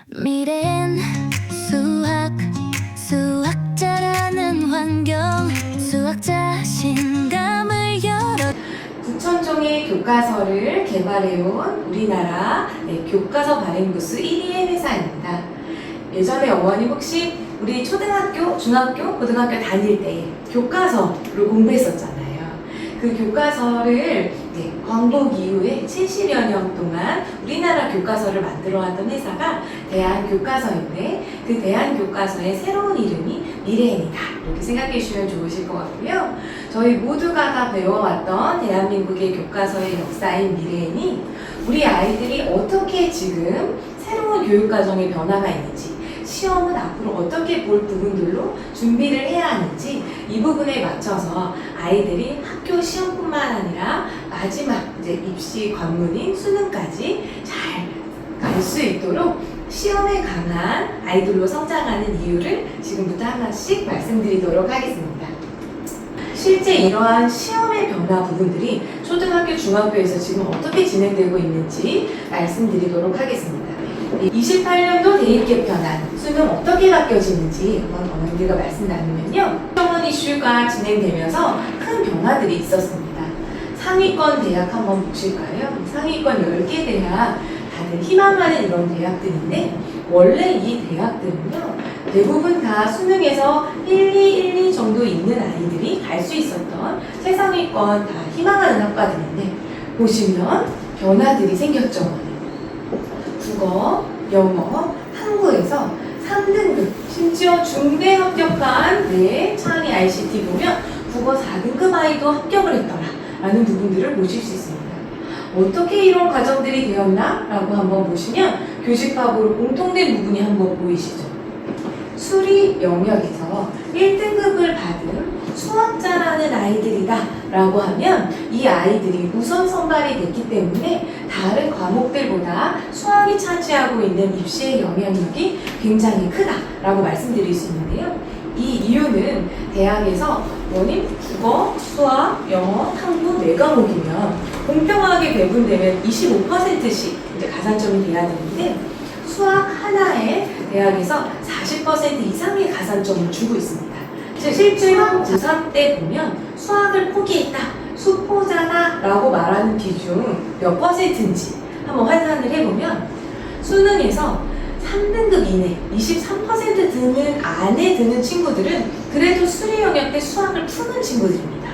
미래엔 수학자라는 환경, 수학자 신감을 열어 9,000종의 교과서를 개발해온 우리나라 교과서 발행 부수 1위의 회사입니다. 예전에 어머님 혹시 우리 초등학교, 중학교, 고등학교 다닐 때 교과서를 공부했었잖아요. 그 교과서를 광복 이후에 70여 년 동안 우리나라 교과서를 만들어왔던 회사가 대한교과서인데, 그 대한교과서의 새로운 이름이 미래엔이다, 이렇게 생각해 주시면 좋으실 것 같고요. 저희 모두가 다 배워왔던 대한민국의 교과서의 역사인 미래엔이 우리 아이들이 어떻게 지금 새로운 교육과정의 변화가 있는지, 시험은 앞으로 어떻게 볼 부분들로 준비를 해야 하는지, 이 부분에 맞춰서 아이들이 학교 시험뿐만 아니라 마지막 입시 관문인 수능까지 잘 갈 수 있도록 시험에 강한 아이들로 성장하는 이유를 지금부터 하나씩 말씀드리도록 하겠습니다. 실제 이러한 시험의 변화 부분들이 초등학교, 중학교에서 지금 어떻게 진행되고 있는지 말씀드리도록 하겠습니다. 28년도 대입 개편안, 수능 어떻게 바뀌어지는지 한번 어머님들과 말씀 나누면요. 시험 이슈가 진행되면서 큰 변화들이 있었습니다. 상위권 대학 한번 보실까요? 상위권 10개 대학, 다들 희망하는 이런 대학들인데, 원래 이 대학들은요, 대부분 다 수능에서 1, 2 정도 있는 아이들이 갈 수 있었던 최상위권 다 희망하는 학과들인데, 보시면 변화들이 생겼죠. 국어, 영어, 한국에서 3등급, 심지어 중대 합격한 창의 ICT 보면 국어 4등급 아이도 합격을 했더라 라는 부분들을 보실 수 있습니다. 어떻게 이런 과정들이 되었나? 라고 한번 보시면 교집합으로 공통된 부분이 한번 보이시죠? 수리 영역에서 1등급을 받은 수학자라는 아이들이다 라고 하면, 이 아이들이 우선 선발이 됐기 때문에 다른 과목들보다 수학이 차지하고 있는 입시의 영향력이 굉장히 크다 라고 말씀드릴 수 있는데요. 이 이유는 대학에서 국어, 수학, 영어, 한국 4과목이면 공평하게 배분되면 25%씩 가산점이 돼야 되는데, 수학 하나에 대학에서 40% 이상의 가산점을 주고 있습니다. 즉 실제로 고3 때 보면 수학을 포기했다, 수포자다 라고 말하는 비중 몇 %인지 한번 환산을 해보면, 수능에서 3등급 이내 23% 드는 안에 드는 친구들은 그래도 수리 영역 때 수학을 푸는 친구들입니다.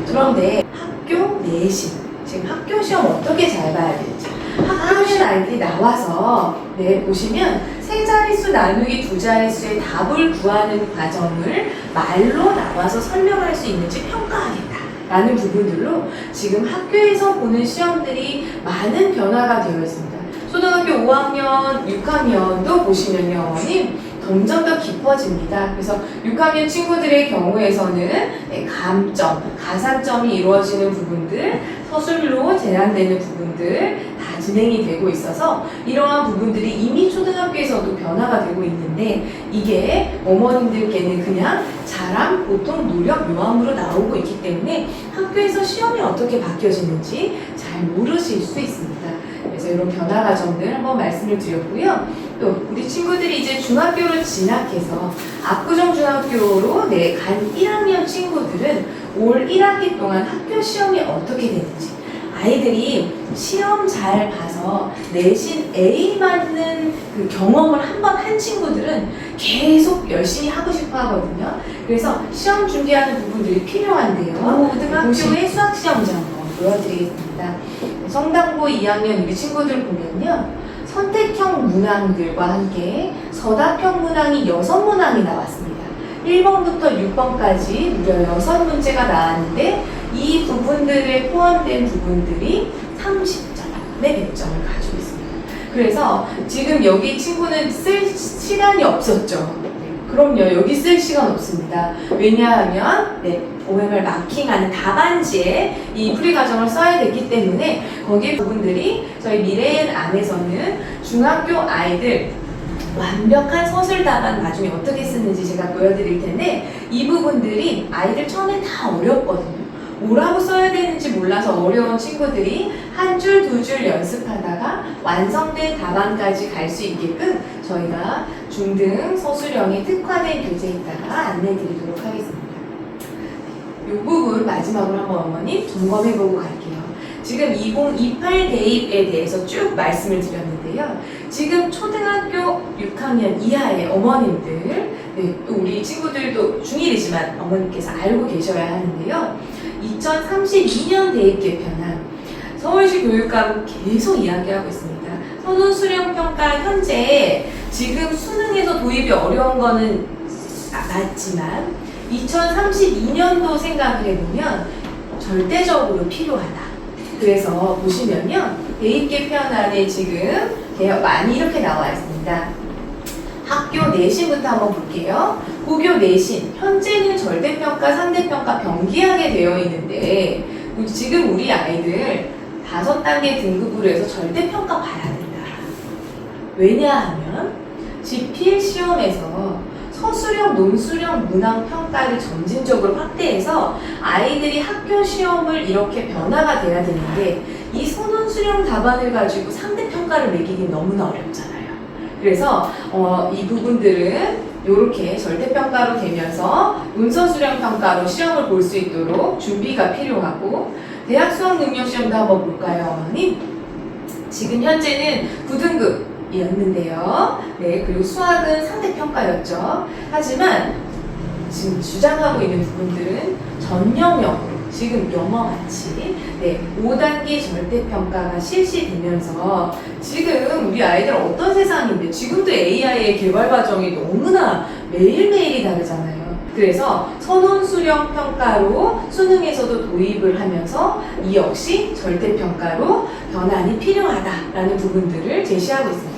그런데 학교 내신, 지금 학교 시험 어떻게 잘 봐야 될지, 학교에 아이들이 나와서 보시면 세 자릿수 나누기 두 자릿수의 답을 구하는 과정을 말로 나와서 설명할 수 있는지 평가하겠다 라는 부분들로 지금 학교에서 보는 시험들이 많은 변화가 되어 있습니다. 초등학교 5학년, 6학년도 보시면요, 어머님, 점점 더 깊어집니다. 그래서 6학년 친구들의 경우에서는 감점, 가산점이 이루어지는 부분들, 서술로 제한되는 부분들 다 진행이 되고 있어서 이러한 부분들이 이미 초등학교에서도 변화가 되고 있는데, 이게 어머님들께는 그냥 자랑, 보통, 노력, 요함으로 나오고 있기 때문에 학교에서 시험이 어떻게 바뀌어지는지 잘 모르실 수 있습니다. 그래서 이런 변화 과정들 한번 말씀을 드렸고요. 또 우리 친구들이 이제 중학교를 진학해서 압구정 중학교로 간 1학년 친구들은 올 1학기 동안 학교 시험이 어떻게 되는지, 아이들이 시험 잘 봐서 내신 A 맞는 그 경험을 한번 한 친구들은 계속 열심히 하고 싶어 하거든요. 그래서 시험 준비하는 부분들이 필요한데요. 고등학교의 수학시험장 한번 보여드리겠습니다. 성당고 2학년 우리 친구들 보면요, 선택형 문항들과 함께 서답형 문항이 6문항이 나왔습니다. 1번부터 6번까지 무려 6문제가 나왔는데, 이 부분들에 포함된 부분들이 30점의 100점을 가지고 있습니다. 그래서 지금 여기 친구는 쓸 시간이 없었죠. 그럼요, 여기 쓸 시간 없습니다. 왜냐하면 OMR 마킹하는 답안지에 이 풀이 과정을 써야 되기 때문에 거기에 부분들이 저희 미래엔 안에서는 중학교 아이들 완벽한 서술 답안 나중에 어떻게 쓰는지 제가 보여드릴 텐데, 이 부분들이 아이들 처음에 다 어렵거든요. 뭐라고 써야 되는지 몰라서 어려운 친구들이 한 줄, 두 줄 연습하다가 완성된 답안까지 갈 수 있게끔 저희가 중등 서술형에 특화된 교재에다가 안내 드리도록 하겠습니다. 이 부분 마지막으로 한번 어머님 점검해보고 갈게요. 지금 2028 대입에 대해서 쭉 말씀을 드렸는데요. 지금 초등학교 6학년 이하의 어머님들, 네, 또 우리 친구들도 중1이지만 어머님께서 알고 계셔야 하는데요. 2032년 대입 개편안 서울시 교육감은 계속 이야기하고 있습니다. 선호수령평가 현재 지금 수능에서 도입이 어려운 거는 맞지만 2032년도 생각을 해보면 절대적으로 필요하다. 그래서 보시면요. 대입 개편안에 지금 많이 이렇게 나와 있습니다. 학교 내신부터 한번 볼게요. 고교 내신, 현재는 절대평가, 상대평가 병기하게 되어 있는데 지금 우리 아이들 5단계 등급으로 해서 절대평가 봐야 된다. 왜냐하면 지필 시험에서 서술형, 논술형 문항 평가를 점진적으로 확대해서 아이들이 학교 시험을 이렇게 변화가 돼야 되는데 이 선논술형 답안을 가지고 상대평가를 매기긴 너무나 어렵잖아요. 그래서 이 부분들은 이렇게 절대평가로 되면서 논서술형 평가로 시험을 볼 수 있도록 준비가 필요하고 대학 수학능력시험도 한번 볼까요, 어머니? 지금 현재는 9등급이었는데요. 네, 그리고 수학은 상대평가였죠. 하지만 지금 주장하고 있는 부분들은 전 영역으로 지금 영어같이 5단계 절대평가가 실시되면서 지금 우리 아이들 어떤 세상인데 지금도 AI의 개발 과정이 너무나 매일매일이 다르잖아요. 그래서 선원수령 평가로 수능에서도 도입을 하면서 이 역시 절대평가로 변환이 필요하다라는 부분들을 제시하고 있습니다.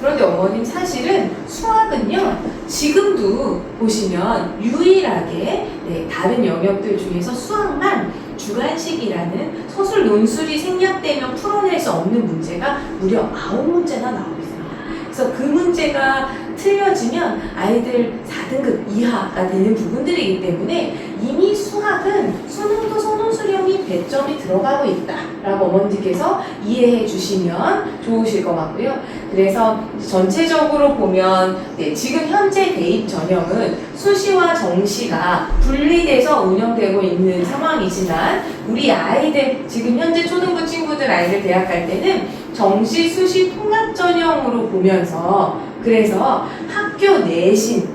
그런데 어머님 사실은 수학은요 지금도 보시면 유일하게 다른 영역들 중에서 수학만 주관식이라는 서술 논술이 생략되면 풀어낼 수 없는 문제가 무려 9문제나 나오고 있습니다. 그래서 그 문제가 틀려지면 아이들 4등급 이하가 되는 부분들이기 때문에 이미 수학은 수능도 선논술형이 배점이 들어가고 있다라고 어머니께서 이해해 주시면 좋으실 것 같고요. 그래서 전체적으로 보면 지금 현재 대입 전형은 수시와 정시가 분리돼서 운영되고 있는 상황이지만 우리 아이들 지금 현재 초등부 친구들 아이들 대학 갈 때는 정시, 수시 통합 전형으로 보면서 그래서 학교 내신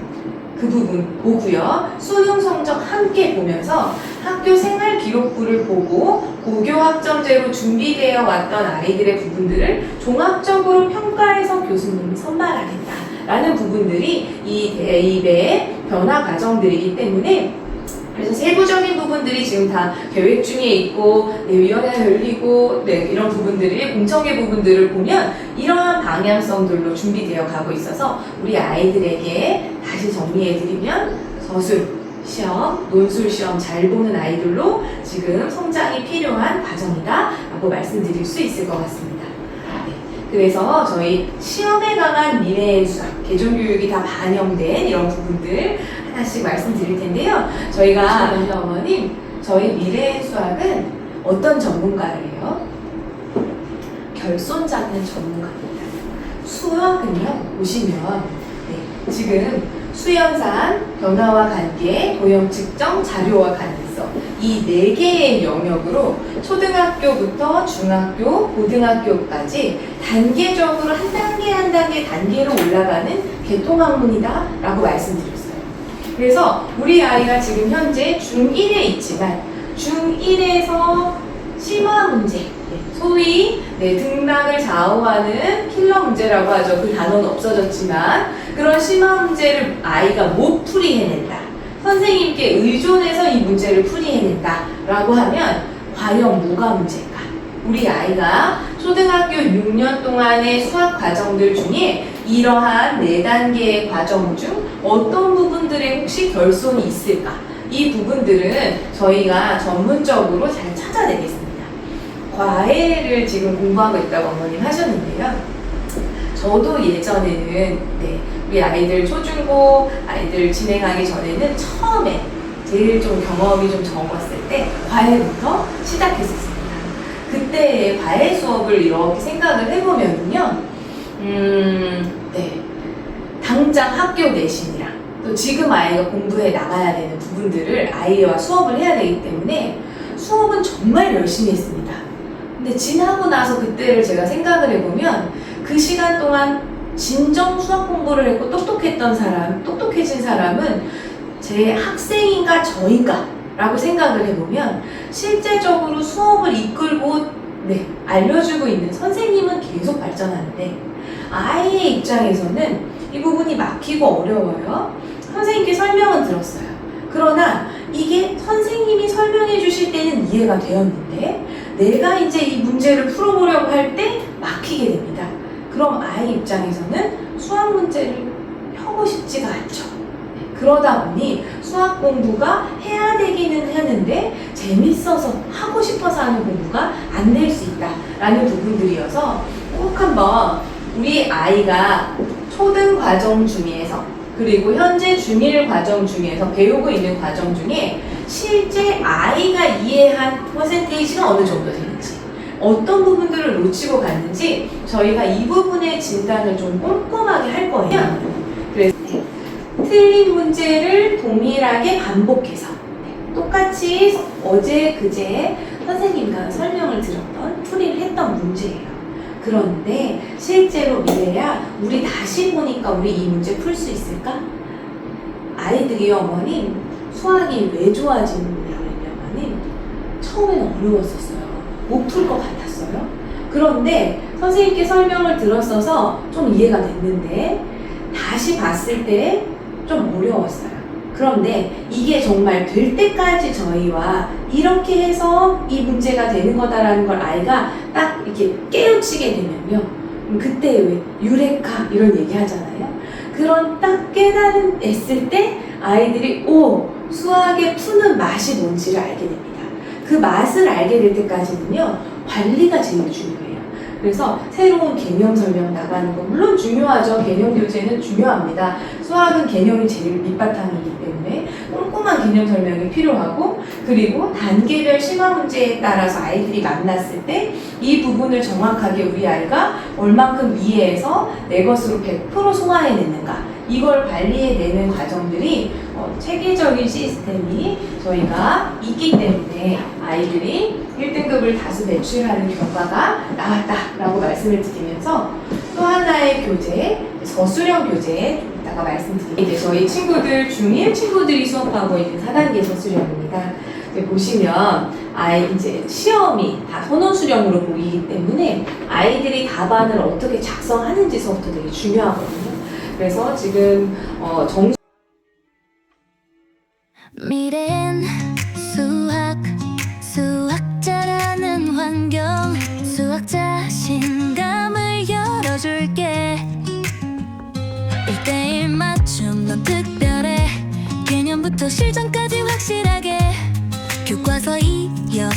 그 부분 보고요. 수능 성적 함께 보면서 학교 생활 기록부를 보고 고교 학점제로 준비되어 왔던 아이들의 부분들을 종합적으로 평가해서 교수님이 선발하겠다라는 부분들이 이 대입의 변화 과정들이기 때문에 그래서 세부적인 부분들이 지금 다 계획 중에 있고 위원회가 열리고 이런 부분들이 공청회 부분들을 보면 이러한 방향성들로 준비되어 가고 있어서 우리 아이들에게 다시 정리해드리면 서술 시험, 논술 시험 잘 보는 아이들로 지금 성장이 필요한 과정이다 라고 말씀드릴 수 있을 것 같습니다. 그래서 저희 시험에 강한 미래의 수학, 개종교육이 다 반영된 이런 부분들 하나씩 말씀드릴 텐데요. 저희가 어머님, 저희 미래의 수학은 어떤 전문가예요? 결손 잡는 전문가입니다. 수학은요, 보시면 지금 수연산, 변화와 관계, 도형 측정, 자료와 가능성 이 4개의 영역으로 초등학교부터 중학교, 고등학교까지 단계적으로 한 단계 한 단계 단계로 올라가는 개통학문이다 라고 말씀드렸어요. 그래서 우리 아이가 지금 현재 중1에 있지만 중1에서 심화 문제, 소위 등락을 좌우하는 킬러 문제라고 하죠. 그 단어는 없어졌지만 그런 심화 문제를 아이가 못 풀이해낸다. 선생님께 의존해서 이 문제를 풀이해낸다 라고 하면 과연 뭐가 문제일까? 우리 아이가 초등학교 6년 동안의 수학 과정들 중에 이러한 4단계의 과정 중 어떤 부분들에 혹시 결손이 있을까? 이 부분들은 저희가 전문적으로 잘 찾아내겠습니다. 과외를 지금 공부하고 있다고 어머님 하셨는데요. 저도 예전에는 우리 아이들 초중고 아이들 진행하기 전에는 처음에 제일 좀 경험이 좀 적었을 때 과외부터 시작했었습니다. 그때 과외 수업을 이렇게 생각을 해보면요, 네, 당장 학교 내신이랑 또 지금 아이가 공부해 나가야 되는 부분들을 아이와 수업을 해야 되기 때문에 수업은 정말 열심히 했습니다. 근데 지나고 나서 그때를 제가 생각을 해보면 그 시간 동안 진정 수학 공부를 했고 똑똑해진 사람은 제 학생인가 저인가 라고 생각을 해보면 실제적으로 수업을 이끌고 알려주고 있는 선생님은 계속 발전하는데 아이의 입장에서는 이 부분이 막히고 어려워요. 선생님께 설명은 들었어요. 그러나 이게 선생님이 설명해 주실 때는 이해가 되었는데 내가 이제 이 문제를 풀어보려고 할 때 막히게 됩니다. 그럼 아이 입장에서는 수학 문제를 펴고 싶지가 않죠. 그러다 보니 수학 공부가 해야 되기는 하는데 재밌어서 하고 싶어서 하는 공부가 안 될 수 있다라는 부분들이어서 꼭 한번 우리 아이가 초등 과정 중에서 그리고 현재 중1 과정 중에서 배우고 있는 과정 중에 실제 아이가 이해한 퍼센테이지가 어느 정도 되는지 어떤 부분들을 놓치고 갔는지 저희가 이 부분의 진단을 좀 꼼꼼하게 할 거예요. 그래서 틀린 문제를 동일하게 반복해서 똑같이 어제 그제 선생님과 설명을 들었던 풀이를 했던 문제예요. 그런데 실제로 미래야 우리 다시 보니까 우리 이 문제 풀 수 있을까? 아이들이 어머님 수학이 왜 좋아지느냐고 어머님 처음에는 어려웠었어요. 못 풀 것 같았어요. 그런데 선생님께 설명을 들었어서 좀 이해가 됐는데 다시 봤을 때 좀 어려웠어요. 그런데 이게 정말 될 때까지 저희와 이렇게 해서 이 문제가 되는 거다라는 걸 아이가 딱 이렇게 깨우치게 되면요. 그때 왜 유레카 이런 얘기 하잖아요. 그런 딱 깨달았을 때 아이들이 수학의 푸는 맛이 뭔지를 알게 됩니다. 그 맛을 알게 될 때까지는요. 관리가 제일 중요해요. 그래서 새로운 개념 설명 나가는 거 물론 중요하죠. 개념 교재는 중요합니다. 수학은 개념이 제일 밑바탕이기 때문에 꼼꼼한 개념 설명이 필요하고 그리고 단계별 심화 문제에 따라서 아이들이 만났을 때 이 부분을 정확하게 우리 아이가 얼만큼 이해해서 내 것으로 100% 소화해내는가 이걸 관리해내는 과정들이 체계적인 시스템이 저희가 있기 때문에 아이들이 1등급을 다수 배출하는 결과가 나왔다라고 말씀을 드리면서 또 하나의 교재, 서술형 교재 이따가 말씀드릴게요. 이제 저희 친구들 중1 친구들이 수업하고 있는 4단계 서술형입니다. 보시면 이제 시험이 다 선원수령으로 보이기 때문에 아이들이 답안을 어떻게 작성하는지서부터 되게 중요하거든요. 그래서 지금 미래엔 수학자라는 환경 수학자 신감을 열어줄게 1대1 맞춤 넌 특별해 개념부터 실전까지 확실하게 교과서 이역